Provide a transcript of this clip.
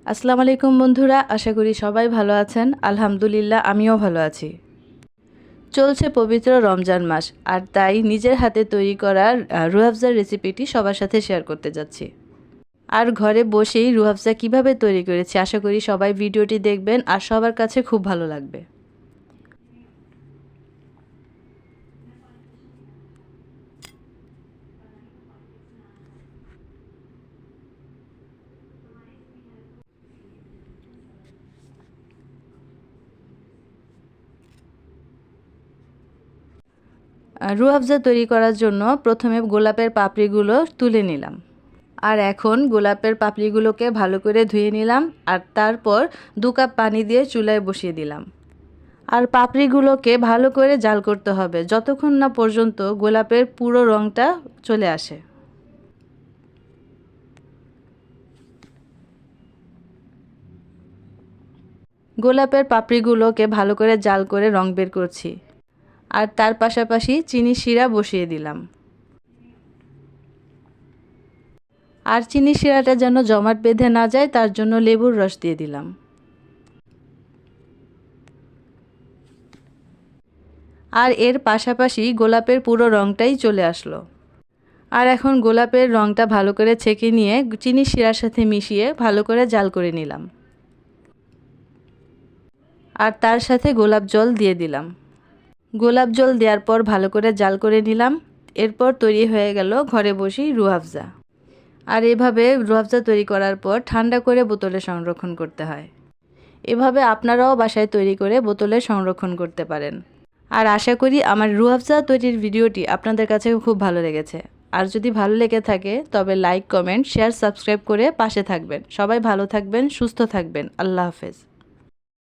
আসসালামু আলাইকুম বন্ধুরা, আশা করি সবাই ভালো আছেন। আলহামদুলিল্লাহ আমিও ভালো আছি। চলছে পবিত্র রমজান মাস, আর তাই নিজের হাতে তৈরি করা রুহ আফজার রেসিপিটি সবার সাথে শেয়ার করতে যাচ্ছি। আর ঘরে বসেই রুহ আফজা কীভাবে তৈরি করেছি, আশা করি সবাই ভিডিওটি দেখবেন আর সবার কাছে খুব ভালো লাগবে। রুহ আফজা তৈরি করার জন্য প্রথমে গোলাপের পাপড়িগুলো তুলে নিলাম। আর এখন গোলাপের পাপড়িগুলোকে ভালো করে ধুয়ে নিলাম, আর তারপর 2 কাপ পানি দিয়ে চুলায় বসিয়ে দিলাম। আর পাপড়িগুলোকে ভালো করে জাল করতে হবে যতক্ষণ না পর্যন্ত গোলাপের পুরো রঙটা চলে আসে। গোলাপের পাপড়িগুলোকে ভালো করে জাল করে রং বের করছি, আর তার পাশাপাশি চিনি শিরা বসিয়ে দিলাম। আর চিনি শিরাটা যেন জমাট বেঁধে না যায় তার জন্য লেবুর রস দিয়ে দিলাম। আর এর পাশাপাশি গোলাপের পুরো রঙটাই চলে আসলো। আর এখন গোলাপের রঙটা ভালো করে ছেঁকে নিয়ে চিনি শিরার সাথে মিশিয়ে ভালো করে জাল করে নিলাম। আর তার সাথে গোলাপ জল দিয়ে দিলাম। গোলাপ জল দেওয়ার পর ভালো করে জাল করে নিলাম। এরপর তৈরি হয়ে গেল ঘরে বসেই রুহ আফজা। আর এভাবে রুহ আফজা তৈরি করার পর ঠান্ডা করে বোতলে সংরক্ষণ করতে হয়। এভাবে আপনারাও বাসায় তৈরি করে বোতলে সংরক্ষণ করতে পারেন। আর আশা করি আমার রুহ আফজা তৈরির ভিডিওটি আপনাদের কাছে খুব ভালো লেগেছে। আর যদি ভালো লেগে থাকে তবে লাইক, কমেন্ট, শেয়ার, সাবস্ক্রাইব করে পাশে থাকবেন। সবাই ভালো থাকবেন, সুস্থ থাকবেন। আল্লাহ হাফেজ।